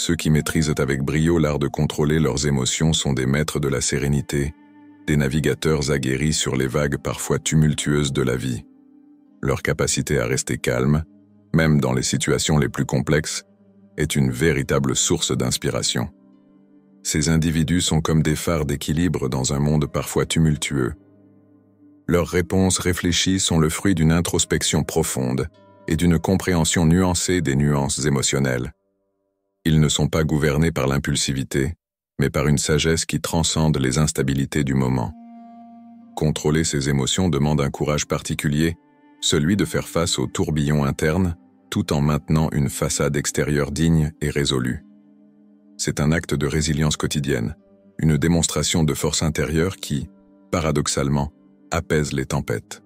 Ceux qui maîtrisent avec brio l'art de contrôler leurs émotions sont des maîtres de la sérénité, des navigateurs aguerris sur les vagues parfois tumultueuses de la vie. Leur capacité à rester calme, même dans les situations les plus complexes, est une véritable source d'inspiration. Ces individus sont comme des phares d'équilibre dans un monde parfois tumultueux. Leurs réponses réfléchies sont le fruit d'une introspection profonde et d'une compréhension nuancée des nuances émotionnelles. Ils ne sont pas gouvernés par l'impulsivité, mais par une sagesse qui transcende les instabilités du moment. Contrôler ses émotions demande un courage particulier, celui de faire face aux tourbillons internes, tout en maintenant une façade extérieure digne et résolue. C'est un acte de résilience quotidienne, une démonstration de force intérieure qui, paradoxalement, apaise les tempêtes.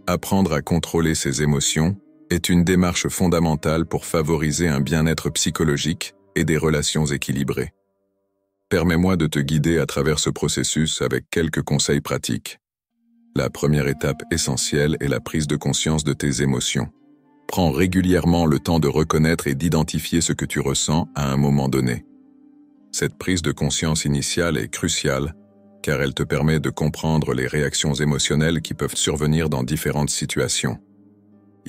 Apprendre à contrôler ses émotions est une démarche fondamentale pour favoriser un bien-être psychologique et des relations équilibrées. Permets-moi de te guider à travers ce processus avec quelques conseils pratiques. La première étape essentielle est la prise de conscience de tes émotions. Prends régulièrement le temps de reconnaître et d'identifier ce que tu ressens à un moment donné. Cette prise de conscience initiale est cruciale car elle te permet de comprendre les réactions émotionnelles qui peuvent survenir dans différentes situations.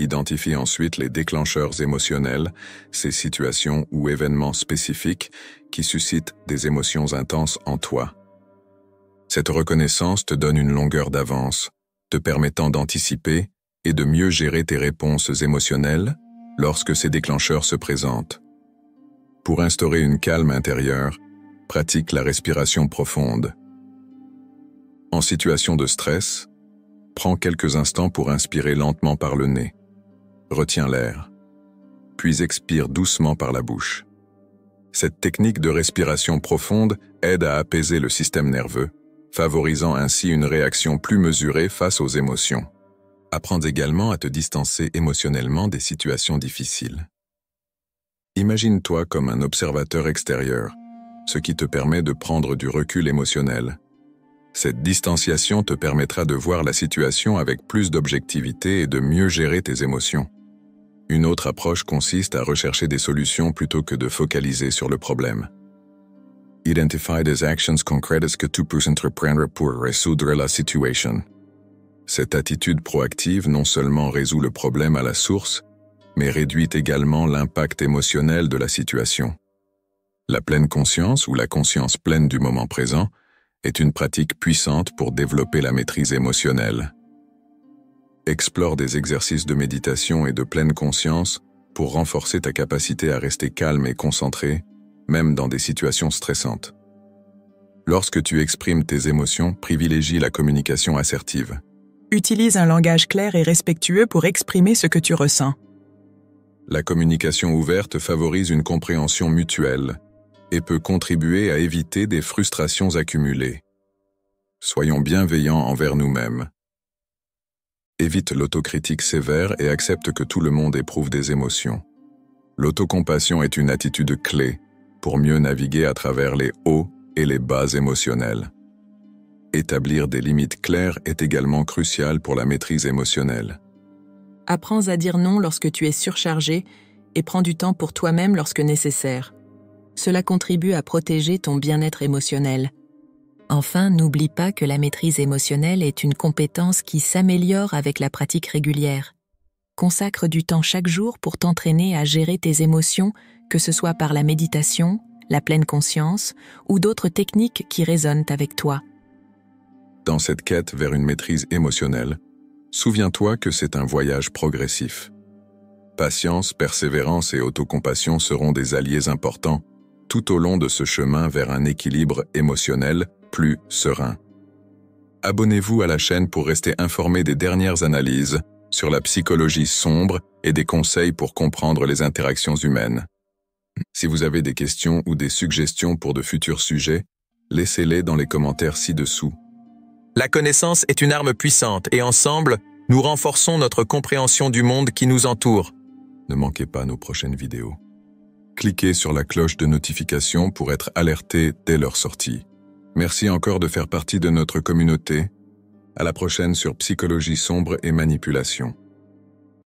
Identifie ensuite les déclencheurs émotionnels, ces situations ou événements spécifiques qui suscitent des émotions intenses en toi. Cette reconnaissance te donne une longueur d'avance, te permettant d'anticiper et de mieux gérer tes réponses émotionnelles lorsque ces déclencheurs se présentent. Pour instaurer une calme intérieure, pratique la respiration profonde. En situation de stress, prends quelques instants pour inspirer lentement par le nez. Retiens l'air, puis expire doucement par la bouche. Cette technique de respiration profonde aide à apaiser le système nerveux, favorisant ainsi une réaction plus mesurée face aux émotions. Apprends également à te distancer émotionnellement des situations difficiles. Imagine-toi comme un observateur extérieur, ce qui te permet de prendre du recul émotionnel. Cette distanciation te permettra de voir la situation avec plus d'objectivité et de mieux gérer tes émotions. Une autre approche consiste à rechercher des solutions plutôt que de focaliser sur le problème. Identify des actions concrètes que tu peux entreprendre pour résoudre la situation. Cette attitude proactive non seulement résout le problème à la source, mais réduit également l'impact émotionnel de la situation. La pleine conscience ou la conscience pleine du moment présent est une pratique puissante pour développer la maîtrise émotionnelle. Explore des exercices de méditation et de pleine conscience pour renforcer ta capacité à rester calme et concentré, même dans des situations stressantes. Lorsque tu exprimes tes émotions, privilégie la communication assertive. Utilise un langage clair et respectueux pour exprimer ce que tu ressens. La communication ouverte favorise une compréhension mutuelle et peut contribuer à éviter des frustrations accumulées. Soyons bienveillants envers nous-mêmes. Évite l'autocritique sévère et accepte que tout le monde éprouve des émotions. L'autocompassion est une attitude clé pour mieux naviguer à travers les hauts et les bas émotionnels. Établir des limites claires est également crucial pour la maîtrise émotionnelle. Apprends à dire non lorsque tu es surchargé et prends du temps pour toi-même lorsque nécessaire. Cela contribue à protéger ton bien-être émotionnel. Enfin, n'oublie pas que la maîtrise émotionnelle est une compétence qui s'améliore avec la pratique régulière. Consacre du temps chaque jour pour t'entraîner à gérer tes émotions, que ce soit par la méditation, la pleine conscience ou d'autres techniques qui résonnent avec toi. Dans cette quête vers une maîtrise émotionnelle, souviens-toi que c'est un voyage progressif. Patience, persévérance et autocompassion seront des alliés importants tout au long de ce chemin vers un équilibre émotionnel plus serein. Abonnez-vous à la chaîne pour rester informé des dernières analyses sur la psychologie sombre et des conseils pour comprendre les interactions humaines. Si vous avez des questions ou des suggestions pour de futurs sujets, laissez-les dans les commentaires ci-dessous. La connaissance est une arme puissante et ensemble, nous renforçons notre compréhension du monde qui nous entoure. Ne manquez pas nos prochaines vidéos. Cliquez sur la cloche de notification pour être alerté dès leur sortie. Merci encore de faire partie de notre communauté. À la prochaine sur Psychologie sombre et manipulation.